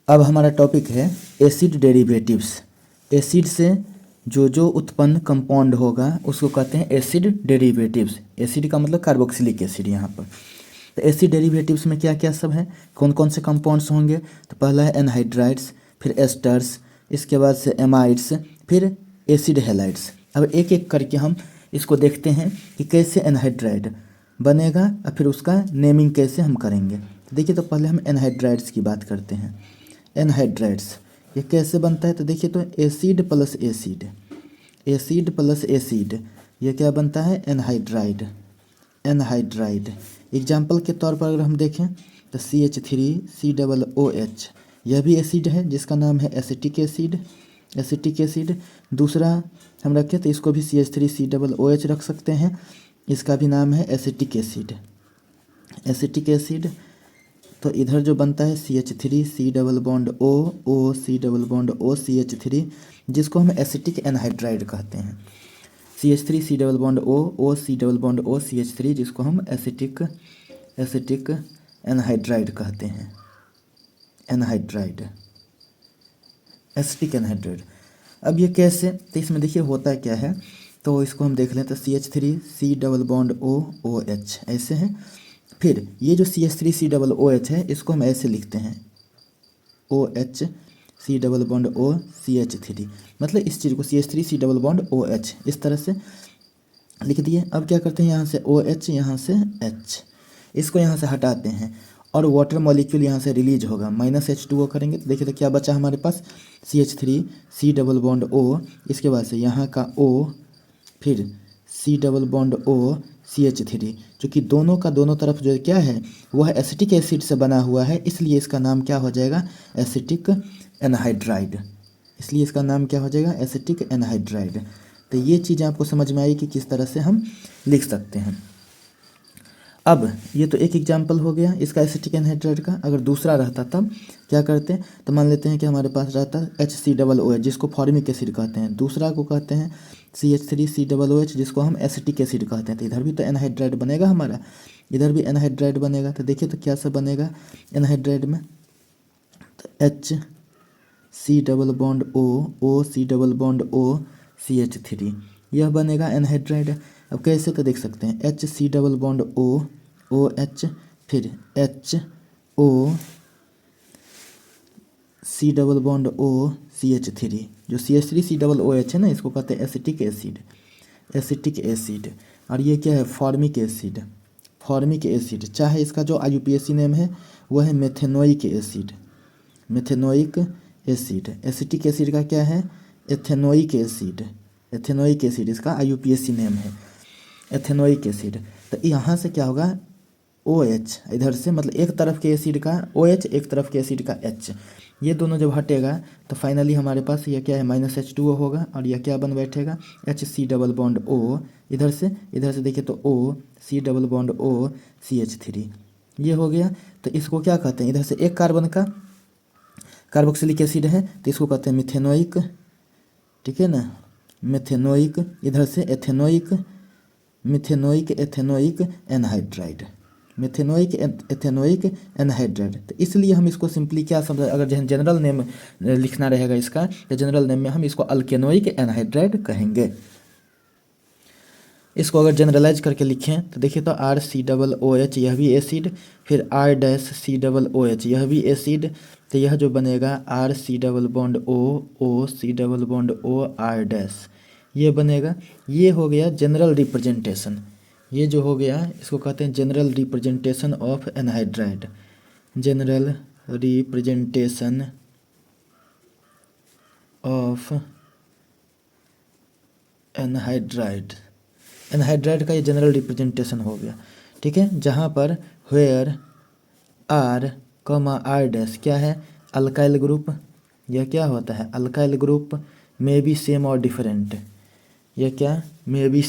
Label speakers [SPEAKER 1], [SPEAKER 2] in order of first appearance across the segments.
[SPEAKER 1] अब हमारा टॉपिक है एसिड डेरिवेटिव्स। एसिड से जो उत्पन्न कंपाउंड होगा उसको कहते हैं एसिड डेरिवेटिव्स। एसिड का मतलब कार्बोक्सिलिक एसिड यहाँ पर। तो एसिड डेरिवेटिव्स में क्या क्या सब है, कौन कौन से कंपाउंड्स होंगे। तो पहला है एनहाइड्राइड्स, फिर एस्टर्स, इसके बाद से एमाइड्स, फिर एसिड हैलाइड्स। अब एक एक करके हम इसको देखते हैं कि कैसे एनहाइड्राइड बनेगा और फिर उसका नेमिंग कैसे हम करेंगे। देखिए, तो पहले हम एनहाइड्राइड्स की बात करते हैं। एनहाइड्राइड्स ये कैसे बनता है, तो देखिए, तो acid plus acid, acid plus acid, ये क्या बनता है, एनहाइड्राइड। एनहाइड्राइड एग्जाम्पल के तौर पर अगर हम देखें तो CH3COOH, यह भी एसिड है जिसका नाम है एसिटिक एसिड। एसिटिक एसिड दूसरा हम रखें तो इसको भी CH3COOH रख सकते हैं, इसका भी नाम है एसिटिक एसिड। एसिटिक एसिड तो इधर जो बनता है CH3C+O CH3, जिसको हम एसिटिक एनहाइड्राइड कहते हैं। CH3C+O CH3, जिसको हम एसिटिक एनहाइड्राइड कहते हैं। Anhydride, acetic anhydride. अब ये कैसे, तो इसमें देखिए होता क्या है, तो इसको हम देख लें तो CH3C+OOH ऐसे है। फिर ये जो CH3COOH है इसको हम ऐसे लिखते हैं OH COOCH3, मतलब इस चीज़ को CH3C+OH इस तरह से लिख दिए। अब क्या करते हैं, यहाँ से OH, यहाँ से H, इसको यहाँ से हटाते हैं और वाटर मॉलिक्यूल यहाँ से रिलीज होगा, -H2O करेंगे तो देखिए तो क्या बचा हमारे पास, CH3C+O, इसके बाद से यहाँ का O, फिर COO CH3, जो कि दोनों का दोनों तरफ जो क्या है वह एसिटिक एसिड से बना हुआ है, इसलिए इसका नाम क्या हो जाएगा, एसिटिक एनहाइड्राइड। इसलिए इसका नाम क्या हो जाएगा, एसिटिक एनहाइड्राइड। तो ये चीज़ें आपको समझ में आई कि किस तरह से हम लिख सकते हैं। अब ये तो एक एग्जाम्पल हो गया इसका एसिटिक एनहाइड्राइड का। अगर दूसरा रहता तब क्या करते हैं, तो मान लेते हैं कि हमारे पास रहता है HCOOH, जिसको फॉर्मिक एसिड कहते हैं। दूसरा को कहते हैं CH3COOH, जिसको हम एसिटिक एसिड कहते हैं। तो इधर भी तो एनहाइड्राइड बनेगा हमारा, इधर भी एनहाइड्राइड बनेगा। तो देखिए तो क्या सब बनेगा एनहाइड्राइड में, तो HC+O CH3, यह बनेगा एनहाइड्राइड। अब कैसे, तो देख सकते हैं HC+OOH, फिर HO COOCH3, जो CH3COOH है ना, इसको कहते हैं एसिटिक एसिड। एसिटिक एसिड, और ये क्या है, फॉर्मिक एसिड। फॉर्मिक एसिड, चाहे इसका जो IUPAC नेम है वह है methanoic acid. Methanoic acid, acetic acid का क्या है, एथेनोइक एसिड। एथेनोइक एसिड इसका IUPAC नेम है, एथेनोइक एसिड। तो यहाँ से क्या होगा, OH इधर से, मतलब एक तरफ के एसिड का OH, एक तरफ के एसिड का H, ये दोनों जब हटेगा तो फाइनली हमारे पास यह क्या है, -H2O होगा, और यह क्या बन बैठेगा, HC+O। इधर से देखिए तो O C+O CH3, ये हो गया। तो इसको क्या कहते हैं, इधर से एक कार्बन का कार्बोक्सिलिक एसिड है तो इसको कहते हैं मिथेनोइक, ठीक है ना, मिथेनोइक। इधर से ethanoic, methanoic ethanoic anhydride, methanoic ethanoic anhydride. तो इसलिए हम इसको सिंपली क्या समझ, अगर जनरल नेम लिखना रहेगा इसका, तो जनरल नेम में हम इसको अल्केनोइक एनहाइड्राइड कहेंगे। इसको अगर जनरलाइज करके लिखें तो देखिए तो RCOOH, यह भी एसिड, फिर R-COOH, यह भी एसिड। तो यह जो बनेगा RC+O ये बनेगा। ये हो गया जनरल रिप्रेजेंटेशन। ये जो हो गया इसको कहते हैं general representation of anhydride. General representation of anhydride. Anhydride का ये जनरल रिप्रेजेंटेशन हो गया, ठीक है। जहाँ पर वेयर R, R- क्या है, अल्काइल ग्रुप। यह क्या होता है, alkyl group may be same और डिफरेंट। यह क्या, मे बी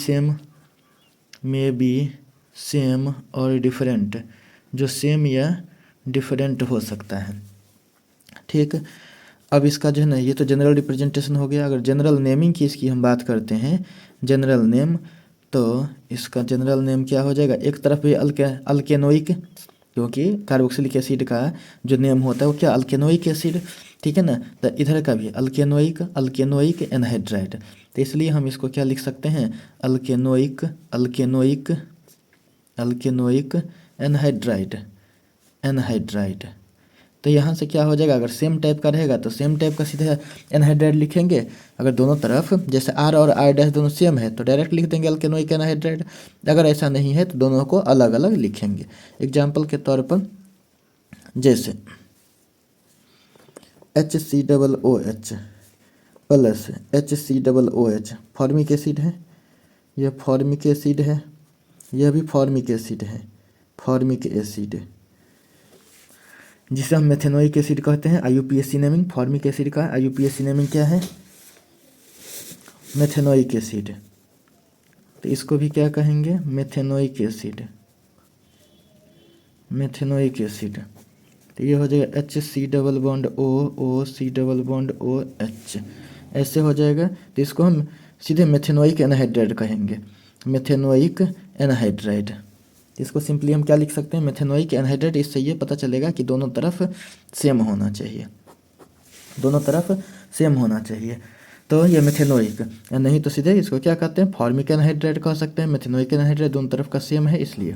[SPEAKER 1] सेम और डिफरेंट, जो सेम या डिफरेंट हो सकता है, ठीक। अब इसका जो है ना, ये तो जनरल रिप्रेजेंटेशन हो गया। अगर जनरल नेमिंग की इसकी हम बात करते हैं, जनरल नेम, तो इसका जनरल नेम क्या हो जाएगा, एक तरफ भी अल्केनोइक क्योंकि कार्बोक्सिलिक एसिड का जो नेम होता है वो क्या, अल्केनोइक एसिड, ठीक है ना। तो इधर का भी अल्केनोइक अल्केनोइक एनहाइड्राइड, तो इसलिए हम इसको क्या लिख सकते हैं, अल्केनोइक अल्केनोइक अल्केनोइक एनहाइड्राइड एनहाइड्राइड। तो यहाँ से क्या हो जाएगा, अगर सेम टाइप का रहेगा तो सेम टाइप का सीधे एनहाइड्राइड लिखेंगे। अगर दोनों तरफ जैसे आर और आर डैश दोनों सेम है तो डायरेक्ट लिख देंगे अल्केनोइक एनहाइड्राइड। अगर ऐसा नहीं है तो दोनों को अलग अलग लिखेंगे। एग्जाम्पल के तौर पर जैसे HCOOH plus HCOOH formic acid है, यह फॉर्मिक एसिड है, यह भी फॉर्मिक एसिड है, फॉर्मिक एसिड जिसे हम मेथेनोइक एसिड कहते हैं। IUPAC नेमिंग फॉर्मिक एसिड का IUPAC नेमिंग क्या है, मेथेनोइक एसिड। तो इसको भी क्या कहेंगे, मेथेनोइक एसिड, मेथेनोइक एसिड। तो ये हो जाएगा HCOOH, ऐसे हो जाएगा। तो इसको हम सीधे मेथेनोइक एनहाइड्राइड कहेंगे, मेथेनोइक एनहाइड्राइड। इसको सिंपली हम क्या लिख सकते हैं, मेथेनोइक एनहाइड्राइड। इससे ये पता चलेगा कि दोनों तरफ सेम होना चाहिए, दोनों तरफ सेम होना चाहिए। तो ये मेथेनोइक, या नहीं तो सीधे इसको क्या कहते हैं, फॉर्मिक एनहाइड्राइड कह सकते हैं। मेथेनोइक एनहाइड्राइड दोनों तरफ का सेम है इसलिए।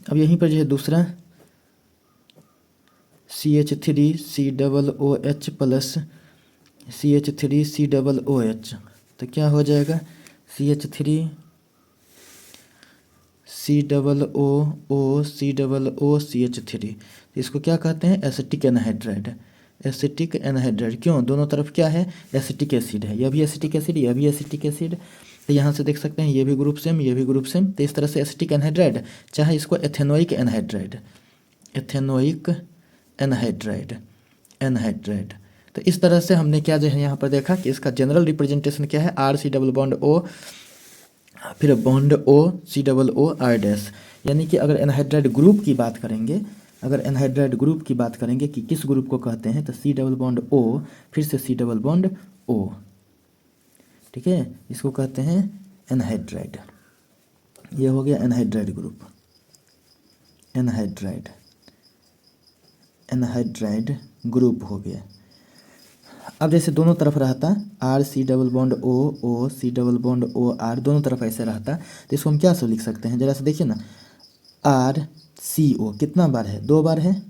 [SPEAKER 1] अब यहीं पर जो है दूसरा CH3COOH प्लस CH3COOH, तो क्या हो जाएगा, CH3COOCOOCH3। इसको क्या कहते हैं, एसिटिक एनहाइड्राइड, एसिटिक एनहाइड्राइड। क्यों, दोनों तरफ क्या है, एसिटिक एसिड है, यह भी एसिटिक एसिड, यह भी एसिटिक एसिड। तो यहाँ से देख सकते हैं ये भी ग्रुप सेम, ये भी ग्रुप सेम। तो इस तरह से एसिटिक एनहाइड्राइड, चाहे इसको ethanoic anhydride, ethanoic anhydride, anhydride. तो इस तरह से हमने क्या जो है यहाँ पर देखा कि इसका जनरल रिप्रेजेंटेशन क्या है, RC डबल बॉन्ड O फिर बॉन्ड OCOOR'। यानी कि अगर एनहाइड्राइड ग्रुप की बात करेंगे, अगर एनहाइड्राइड ग्रुप की बात करेंगे कि किस ग्रुप को कहते हैं, तो C डबल बॉन्ड O फिर से C डबल बॉन्ड O, ठीक है, इसको कहते हैं एनहाइड्राइड। ये हो गया anhydride group, anhydride, anhydride group हो गया। अब जैसे दोनों तरफ रहता RC double bond O C double bond OR, दोनों तरफ ऐसे रहता, तो इसको हम क्या से लिख सकते हैं, जरा से देखिए ना। RCO कितना बार है, 2 बार है।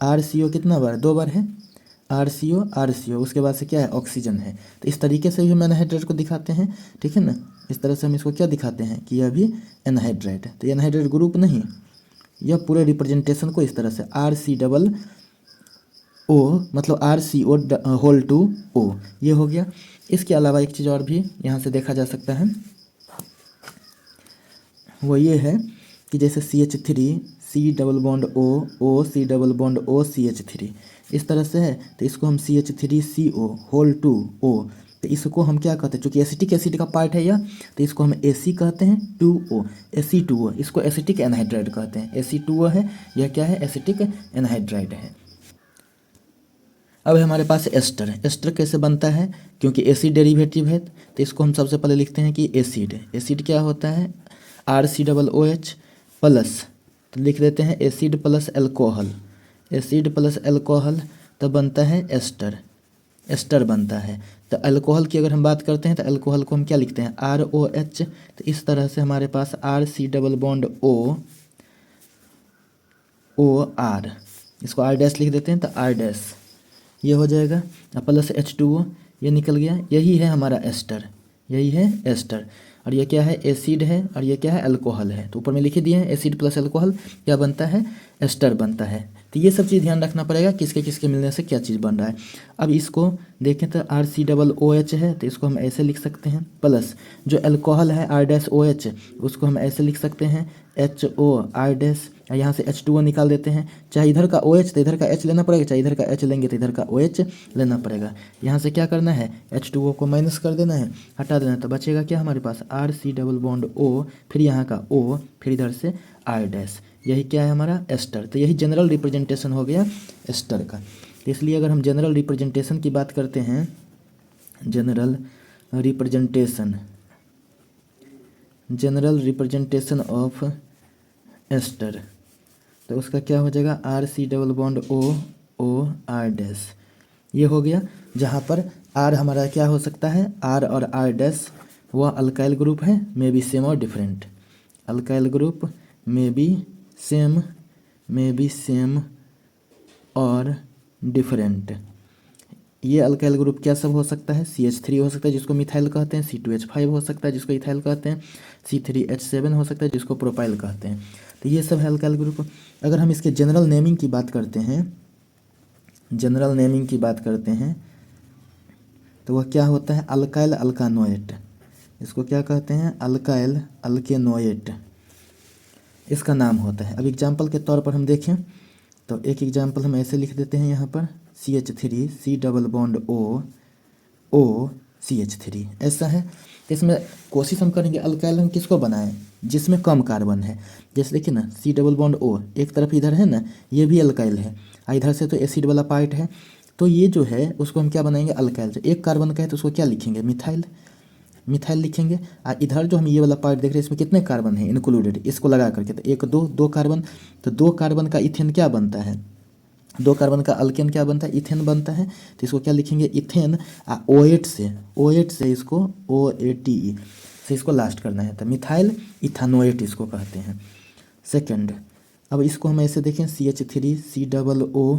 [SPEAKER 1] RCO कितना बार, 2 बार है। RCO, उसके बाद से क्या है, ऑक्सीजन है। तो इस तरीके से भी हम एनहाइड्राइड को दिखाते हैं, ठीक है ना। इस तरह से हम इसको क्या दिखाते हैं कि यह भी एनहाइड्राइड है। तो ये एनहाइड्राइड ग्रुप नहीं, यह पूरे रिप्रेजेंटेशन को इस तरह से RC डबल O मतलब RCO होल टू O, ये हो गया। इसके अलावा एक चीज़ और भी यहाँ से देखा जा सकता है, वो ये है कि जैसे CH3 C double bond O C double bond O CH3 इस तरह से है। तो इसको हम CH3CO होल टू O, तो इसको हम क्या कहते हैं, चूँकि एसिटिक एसिड का पार्ट है यह, तो इसको हम AC कहते हैं, 2O Ac2O, इसको एसिटिक एनहाइड्राइड कहते हैं। Ac2O है, यह क्या है, एसिटिक एनहाइड्राइड है। अब हमारे पास एस्टर है। एस्टर कैसे बनता है, क्योंकि एसिड डेरिवेटिव है, तो इसको हम सबसे पहले लिखते हैं कि एसिड है। एसिड क्या होता है, RCOOH प्लस, तो लिख देते हैं acid plus alcohol, acid plus alcohol, तो बनता है एस्टर, एस्टर बनता है। तो अल्कोहल की अगर हम बात करते हैं तो अल्कोहल को हम क्या लिखते हैं, ROH। तो इस तरह से हमारे पास RC डबल बॉन्ड OR, इसको R डैश लिख देते हैं, तो R डैश ये हो जाएगा, प्लस H2O, ये निकल गया। यही है हमारा एस्टर, यही है एस्टर। और ये क्या है, एसिड है, और ये क्या है, अल्कोहल है। तो ऊपर में लिख दिए हैं एसिड प्लस अल्कोहल क्या बनता है, एस्टर बनता है। तो ये सब चीज़ ध्यान रखना पड़ेगा किसके किसके मिलने से क्या चीज़ बन रहा है। अब इसको देखें तो RCOOH है, तो इसको हम ऐसे लिख सकते हैं, प्लस जो अल्कोहल है R-OH, उसको हम ऐसे लिख सकते हैं HOR'। यहाँ से H2O निकाल देते हैं, चाहे इधर का OH तो इधर का H लेना पड़ेगा, चाहे इधर का H लेंगे तो इधर का OH लेना पड़ेगा। यहाँ से क्या करना है, H2O को माइनस कर देना है, हटा देना है, तो बचेगा क्या हमारे पास, RC डबल बॉन्ड O फिर यहाँ का O फिर इधर से R'। यही क्या है हमारा एस्टर। तो यही जनरल रिप्रेजेंटेशन हो गया एस्टर का। तो इसलिए अगर हम जनरल रिप्रेजेंटेशन की बात करते हैं, general representation, general representation of ester, तो उसका क्या हो जाएगा R C double bond O R dash, ये हो गया। जहाँ पर आर हमारा क्या हो सकता है, आर और आर डैश वह अल्काइल ग्रुप है, मे बी सेम और different. Alkyl group may be same और डिफरेंट। ये अल्काइल ग्रुप क्या सब हो सकता है, CH3 हो सकता है जिसको मिथाइल कहते हैं, C2H5 हो सकता है जिसको इथाइल कहते हैं, C3H7 हो सकता है जिसको प्रोपाइल कहते हैं। तो ये सब है अल्काइल ग्रुप। अगर हम इसके जनरल नेमिंग की बात करते हैं, तो वह क्या होता है, अल्काइल अल्कानोएट। इसको क्या कहते हैं, अल्काइल अल्केनोएट इसका नाम होता है। अब एग्जाम्पल के तौर पर हम देखें तो एक एग्जाम्पल हम ऐसे लिख देते हैं यहाँ पर CH3 C double bond O CH3 ऐसा है। तो इसमें कोशिश हम करेंगे अल्काइल हम किसको बनाएं जिसमें कम कार्बन है। जैसे देखिए ना C डबल बॉन्ड O एक तरफ इधर है ना, ये भी अल्काइल है, इधर से तो एसिड वाला पार्ट है, तो ये जो है उसको हम क्या बनाएंगे अल्काइल। जो एक कार्बन का है तो उसको क्या लिखेंगे, मिथाइल लिखेंगे। इधर जो हम ये वाला पार्ट देख रहे हैं इसमें कितने कार्बन है इंक्लूडेड, इसको लगा करके तो एक दो कार्बन, तो 2 कार्बन का इथेन क्या बनता है, 2 कार्बन का अल्केन क्या बनता है, इथेन बनता है। तो इसको क्या लिखेंगे इथेन, O8 से इसको OATE से इसको लास्ट करना है, तो मिथाइल इथानोएट इसको कहते हैं। सेकंड, अब इसको हम ऐसे देखें CH3 C double O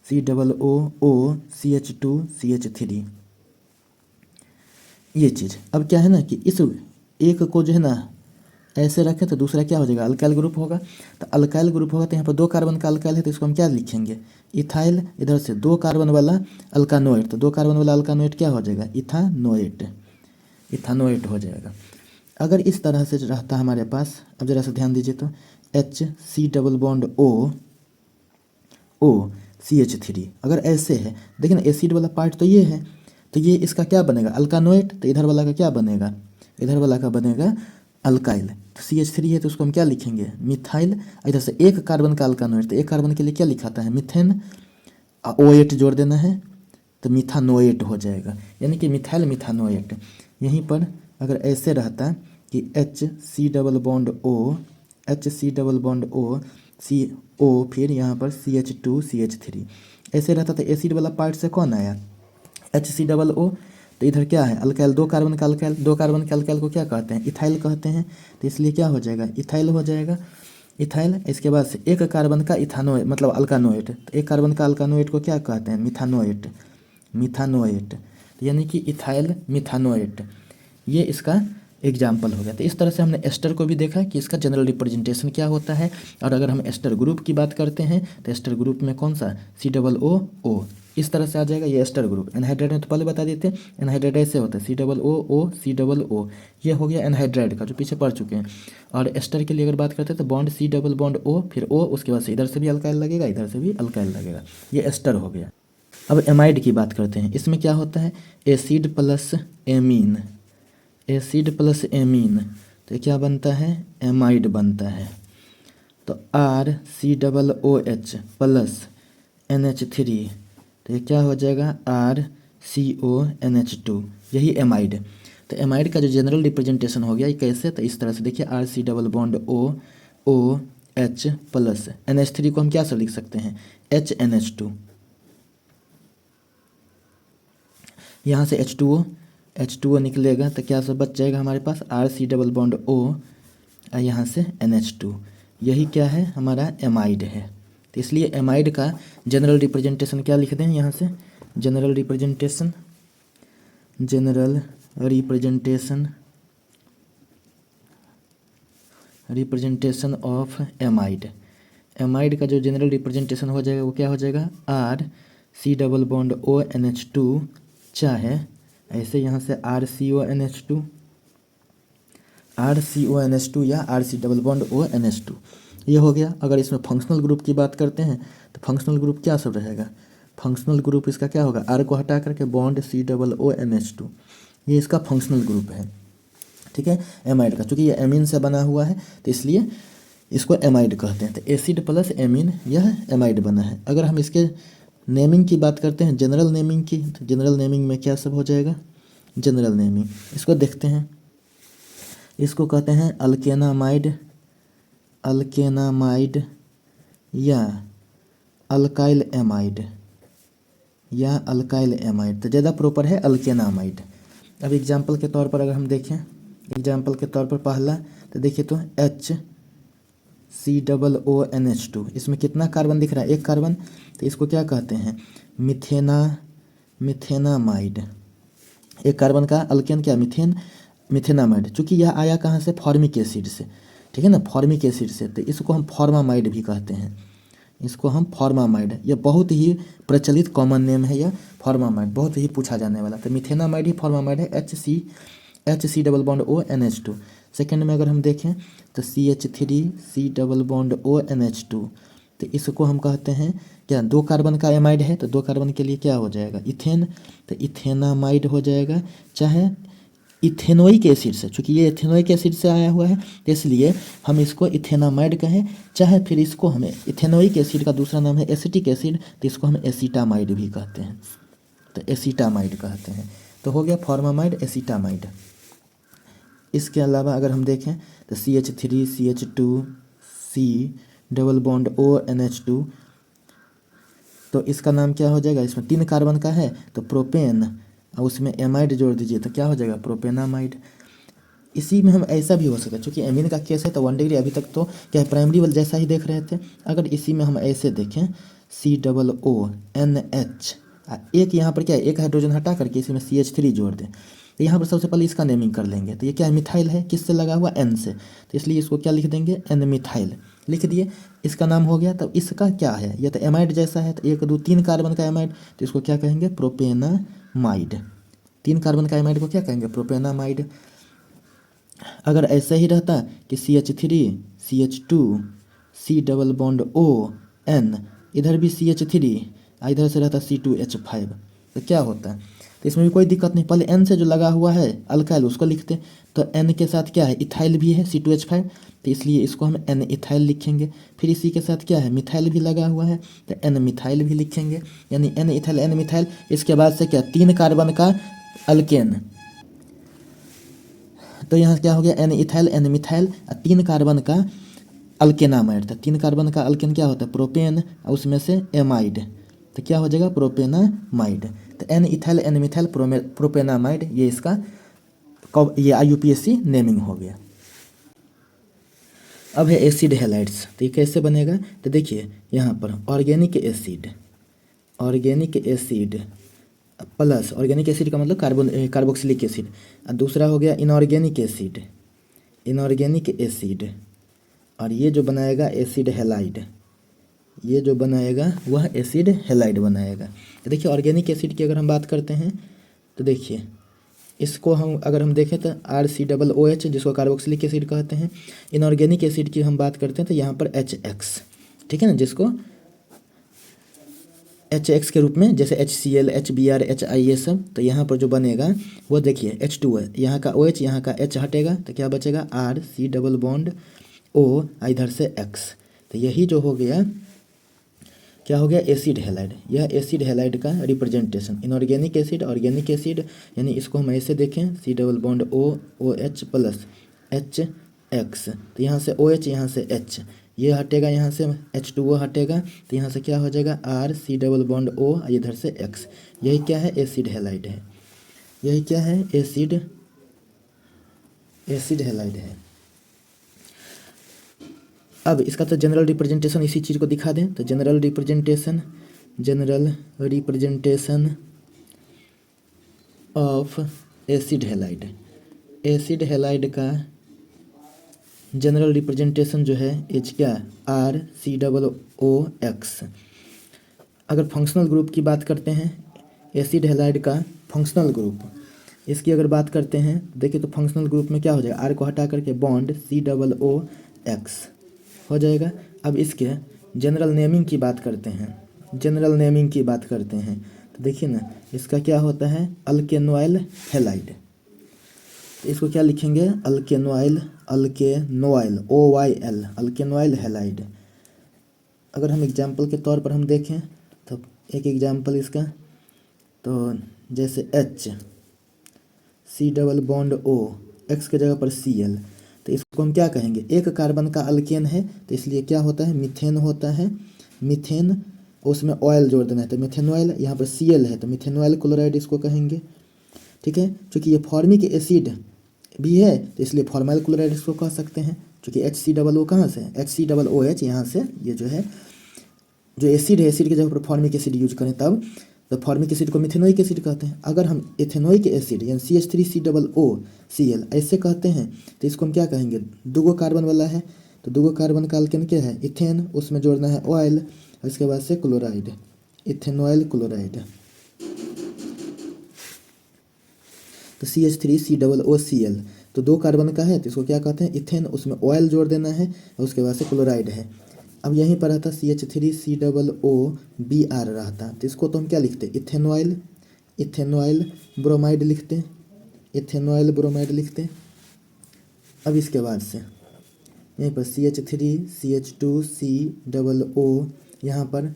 [SPEAKER 1] CH2 CH3 ये चीज़। अब क्या है ना कि इस एक को जो है ना ऐसे रखें तो दूसरा क्या हो जाएगा अल्काइल ग्रुप होगा। तो अल्काइल ग्रुप होगा तो यहाँ पर 2 कार्बन का अल्काइल है तो इसको हम क्या लिखेंगे इथाइल, इधर से 2 कार्बन वाला अल्कानोएट, तो 2 कार्बन वाला अल्कानोएट क्या हो जाएगा इथानोएट हो जाएगा। अगर इस तरह से रहता हमारे पास, अब जरा सा ध्यान दीजिए तो HC double bond O CH3 अगर ऐसे है, देखिए ना एसिड वाला पार्ट तो ये है, तो ये इसका क्या बनेगा अल्कानोएट, तो इधर वाला का क्या बनेगा, इधर वाला का बनेगा अल्काइल। तो CH3 है तो उसको हम क्या लिखेंगे मिथाइल, इधर से 1 कार्बन का अल्कानोएट, तो 1 कार्बन के लिए क्या लिखाता है मिथेन, O8 जोड़ देना है तो मिथानोएट हो जाएगा, यानी कि मिथाइल मिथानोएट। यहीं पर अगर ऐसे रहता कि HC double bond O CO फिर यहाँ पर CH2 CH3 ऐसे रहता, तो एसिड वाला पार्ट से कौन आया HC डबल O, तो इधर क्या है अल्काइल, 2 कार्बन का अल्काइल, 2 कार्बन के अल्काइल को क्या कहते हैं इथाइल कहते हैं, तो इसलिए क्या हो जाएगा इथाइल हो जाएगा इथाइल। इसके बाद से 1 कार्बन का इथानोएट मतलब अल्कानोएट, तो 1 कार्बन का अल्कानोएट को क्या कहते हैं मिथानोएट, तो यानी कि इथाइल मिथानोएट, ये इसका एग्जाम्पल हो गया। तो इस तरह से हमने एस्टर को भी देखा कि इसका जनरल रिप्रेजेंटेशन क्या होता है। और अगर हम एस्टर ग्रुप की बात करते हैं तो एस्टर ग्रुप में कौन सा C डबल O इस तरह से आ जाएगा, ये एस्टर ग्रुप। एनहाइड्राइड में तो पहले बता देते हैं, एनहाइड्राइड ऐसे होता है C double O C double O, ये हो गया एनहाइड्राइड का जो पीछे पढ़ चुके हैं। और एस्टर के लिए अगर बात करते हैं तो bond C double bond O फिर O, उसके बाद से इधर से भी अल्काइल लगेगा इधर से भी अल्काइल लगेगा, ये एस्टर हो गया। अब एमाइड की बात करते हैं, इसमें क्या होता है एसिड प्लस एमीन, तो क्या बनता है एमाइड बनता है। तो RC double OH plus NH3, तो ये क्या हो जाएगा RCONH2, यही एमाइड। तो एमाइड का जो जनरल रिप्रेजेंटेशन हो गया ये कैसे, तो इस तरह से देखिए RC double bond OH plus NH3 को हम क्या से लिख सकते हैं HNH2, यहाँ से H2O निकलेगा तो क्या सब बच जाएगा हमारे पास RC डबल बॉन्ड O, यहाँ से NH2, यही क्या है हमारा एमाइड है। तो इसलिए एमाइड का जनरल रिप्रेजेंटेशन क्या लिख दें यहाँ से, general representation of amide. Amide का जो जनरल रिप्रेजेंटेशन हो जाएगा वो क्या हो जाएगा RC डबल बॉन्ड ONH2, चाहे ऐसे यहाँ से RCONH2 या RC डबल बॉन्ड ONH2, ये हो गया। अगर इसमें फंक्शनल ग्रुप की बात करते हैं तो फंक्शनल ग्रुप क्या सब रहेगा, फंक्शनल ग्रुप इसका क्या होगा R को हटा करके बॉन्ड C डबल ONH2, ये इसका फंक्शनल ग्रुप है, ठीक है एमाइड का। चूँकि ये एमीन से बना हुआ है तो इसलिए इसको एमाइड कहते हैं। तो एसिड प्लस एमीन यह एमाइड बना है। अगर हम इसके नेमिंग की बात करते हैं जनरल नेमिंग की, तो जनरल नेमिंग में क्या सब हो जाएगा जनरल नेमिंग, इसको देखते हैं। इसको कहते हैं अल्केनामाइड या अल्काइल एमाइड, या अल्काइल एमाइड, तो ज़्यादा प्रॉपर है अल्केनामाइड। अब एग्जाम्पल के तौर पर अगर हम देखें, एग्जाम्पल के तौर पर पहला तो देखिए तो HCOONH2, इसमें कितना कार्बन दिख रहा है? एक कार्बन, तो इसको क्या कहते हैं? मिथेनामाइड। एक कार्बन का अल्केन क्या? मिथेनामाइड। चूँकि यह आया कहाँ से? फॉर्मिक एसिड से, ठीक है ना, फॉर्मिक एसिड से, तो इसको हम फॉर्मामाइड भी कहते हैं, इसको हम फॉर्मामाइड, यह बहुत ही प्रचलित कॉमन नेम है, यह फॉर्मामाइड, बहुत ही पूछा जाने वाला। तो मिथेनामाइड ही फॉर्मामाइड है, HC_ONH2। सेकेंड में अगर हम देखें तो CH3C_ONH2, तो इसको हम कहते हैं क्या? दो कार्बन का एमाइड है, तो दो कार्बन के लिए क्या हो जाएगा? इथेन, तो इथेनामाइड हो जाएगा। चाहे इथेनोइक एसिड से, चूँकि ये इथेनोइक एसिड से आया हुआ है तो इसलिए हम इसको इथेनामाइड कहें, चाहे फिर इसको हमें इथेनोइक एसिड का दूसरा नाम है एसिटिक एसिड, तो इसको हम एसिटामाइड भी कहते हैं, तो एसिटामाइड कहते हैं। तो हो गया फॉर्मामाइड, एसिटामाइड। इसके अलावा अगर हम देखें तो CH3CH2C_ONH2, तो इसका नाम क्या हो जाएगा? इसमें 3 कार्बन का है तो प्रोपेन, और उसमें एमाइड जोड़ दीजिए तो क्या हो जाएगा? प्रोपेनामाइड। इसी में हम ऐसा भी हो सकता है, चूँकि एमीन का केस है तो 1 डिग्री अभी तक तो क्या है? प्राइमरी वाल जैसा ही देख रहे थे। अगर इसी में हम ऐसे देखें COONH, एक यहाँ पर क्या है? एक हाइड्रोजन हटा करके इसी में CH3 जोड़ दें, तो यहाँ पर सबसे पहले इसका नेमिंग कर लेंगे। तो ये क्या है? मिथाइल है, किससे लगा हुआ? N से, तो इसलिए इसको क्या लिख देंगे? N मिथाइल लिख दिए, इसका नाम हो गया। तब इसका क्या है? ये तो एमाइड जैसा है, तो 1 2 3 कार्बन का एमाइड, तो इसको क्या कहेंगे? प्रोपेनामाइड। 3 कार्बन का एमाइड को क्या कहेंगे? प्रोपेनामाइड। अगर ऐसा ही रहता कि CH3CH2C_ON, इधर भी CH3, इधर से रहता C2H5, तो क्या होता है? तो इसमें भी कोई दिक्कत नहीं, पहले N से जो लगा हुआ है अल्काइल उसको लिखते, तो N के साथ क्या है? इथाइल भी है C2H5, तो इसलिए इसको हम N इथाइल लिखेंगे। फिर इसी के साथ क्या है? मिथाइल भी लगा हुआ है, तो N मिथाइल भी लिखेंगे, यानी N इथाइल N मिथाइल। इसके बाद से क्या? 3 कार्बन का अल्केन, तो यहाँ क्या हो गया? N ethyl N methyl, 3 carbon का अल्केनामाइड था। 3 कार्बन का अल्केन क्या होता है? प्रोपेन, और उसमें से एमाइड, तो क्या हो जाएगा? प्रोपेनामाइड। तो N इथाइल N मिथाइल प्रोपेनामाइड, ये इसका ये IUPAC नेमिंग हो गया। अब है एसिड हैलाइड्स, तो ये कैसे बनेगा? तो देखिए यहाँ पर organic acid plus, organic acid का मतलब कार्बोक्सिलिक एसिड, और दूसरा हो गया इनऑर्गेनिक एसिड, और ये जो बनाएगा एसिड हैलाइड, ये जो बनाएगा वह एसिड हैलाइड बनाएगा। तो देखिए ऑर्गेनिक एसिड की अगर हम बात करते हैं तो देखिए इसको हम अगर हम देखें तो RCOOH, जिसको कार्बोक्सिलिक एसिड कहते हैं। इनऑर्गेनिक एसिड की हम बात करते हैं तो यहाँ पर HX, ठीक है ना, जिसको HX के रूप में, जैसे HCl HBr HI ये सब, तो यहाँ पर जो बनेगा वो देखिए H2 है, यहाँ का OH, यहाँ का H हटेगा तो क्या बचेगा? RC_O, इधर से X, तो यही जो हो गया क्या हो गया? Acid halide. यह एसिड हैलाइड का representation, inorganic acid, organic acid, यानी इसको हम ऐसे देखें COOH प्लस HX, तो यहाँ से OH, यहाँ से H, ये हटेगा, यहाँ से H2O हटेगा, तो यहाँ से क्या हो जाएगा? RC_O, इधर से X, यही क्या है? एसिड हैलाइड है। यही क्या है? एसिड हैलाइड है। अब इसका तो जनरल रिप्रेजेंटेशन इसी चीज़ को दिखा दें, तो general representation of acid halide का जनरल रिप्रेजेंटेशन जो है एच क्या? RCOOX। अगर फंक्शनल ग्रुप की बात करते हैं, एसिड हैलाइड का फंक्शनल ग्रुप, इसकी अगर बात करते हैं देखिए तो फंक्शनल ग्रुप में क्या हो जाएगा? R को हटा करके बॉन्ड COOX हो जाएगा। अब इसके जनरल नेमिंग की बात करते हैं, तो देखिए ना इसका क्या होता है? अल्केनोइल हैलाइड, तो इसको क्या लिखेंगे? अल्केनोइल OYL, अल्केनोइल हैलाइड। अगर हम एग्जाम्पल के तौर पर हम देखें तो एक एग्जाम्पल इसका, तो जैसे H, C_O, X के जगह पर Cl, तो इसको हम क्या कहेंगे, एक कार्बन का अल्केन है तो इसलिए क्या होता है, मीथेन होता है। मीथेन, उसमें ऑयल जोड़ देना है तो मिथेनॉइल, यहाँ पर Cl है तो मिथेनॉइल क्लोराइड इसको कहेंगे। ठीक है, चूँकि ये फॉर्मिक एसिड भी है तो इसलिए फॉर्माइल क्लोराइड इसको कह सकते हैं। चूँकि HCOO कहाँ से है, HCOOH यहाँ से, ये जो है जो एसिड है, एसिड की जगह पर फॉर्मिक एसिड यूज करें तब, तो फॉर्मिक एसिड को मिथेनोइक एसिड कहते हैं। अगर हम एथेनोइक एसिड यानी CH3COOCl ऐसे कहते हैं तो इसको हम क्या कहेंगे, दो कार्बन वाला है तो दो कार्बन का अल्केन क्या है, इथेन, उसमें जोड़ना है ऑयल और इसके बाद से क्लोराइड, इथेनॉइल क्लोराइड। तो CH3COOCl तो दो कार्बन का है तो इसको क्या कहते हैं, इथेन, उसमें ऑयल जोड़ देना है और उसके बाद से क्लोराइड है। अब यहीं पर रहता CH3COOBr रहता तो इसको तो हम क्या लिखते, इथेनॉइल, इथेनॉइल ब्रोमाइड लिखते, इथेनॉइल ब्रोमाइड लिखते। अब इसके बाद से यहीं पर CH3CH2COO यहाँ पर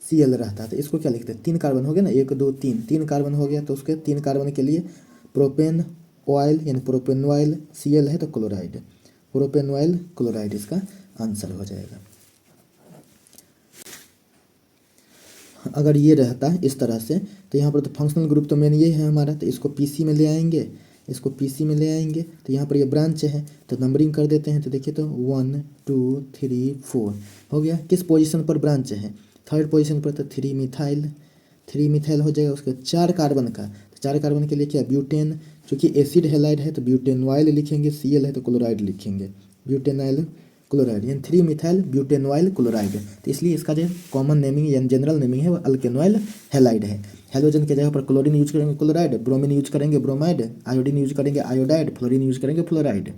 [SPEAKER 1] Cl रहता तो इसको क्या लिखते हैं, तीन कार्बन हो गया ना, 1 2 3, तीन कार्बन हो गया तो उसके तीन कार्बन के लिए प्रोपेन ऑयल यानी प्रोपेनॉइल, Cl है तो क्लोराइड, प्रोपेनॉइल क्लोराइड इसका आंसर हो जाएगा। अगर ये रहता है इस तरह से तो यहाँ पर तो फंक्शनल ग्रुप तो मेन ये है हमारा, तो इसको PC में ले आएंगे, इसको PC में ले आएंगे तो यहाँ पर ये ब्रांच है तो नंबरिंग कर देते हैं तो देखिए तो 1 2 3 4 हो गया। किस पोजीशन पर ब्रांच है, थर्ड पोजीशन पर, तो 3 मिथाइल, 3 मिथाइल हो जाएगा। उसके 4 कार्बन का, तो 4 कार्बन के लिए क्या, ब्यूटेन, चूँकि एसिड हेलाइड है तो ब्यूटेनॉइल लिखेंगे, Cl है तो क्लोराइड लिखेंगे, ब्यूटेनॉइल क्लोराइड यानी 3 मिथाइल ब्यूटेनॉइल क्लोराइड। तो इसलिए इसका जो कॉमन नेमिंग यानी जनरल नेमिंग है वो अल्केनॉइल हेलाइड है। हेलोजन के जगह पर क्लोरीन यूज करेंगे क्लोराइड, ब्रोमीन यूज करेंगे ब्रोमाइड, आयोडीन यूज करेंगे आयोडाइड, फ्लोरीन यूज करेंगे फ्लोराइड।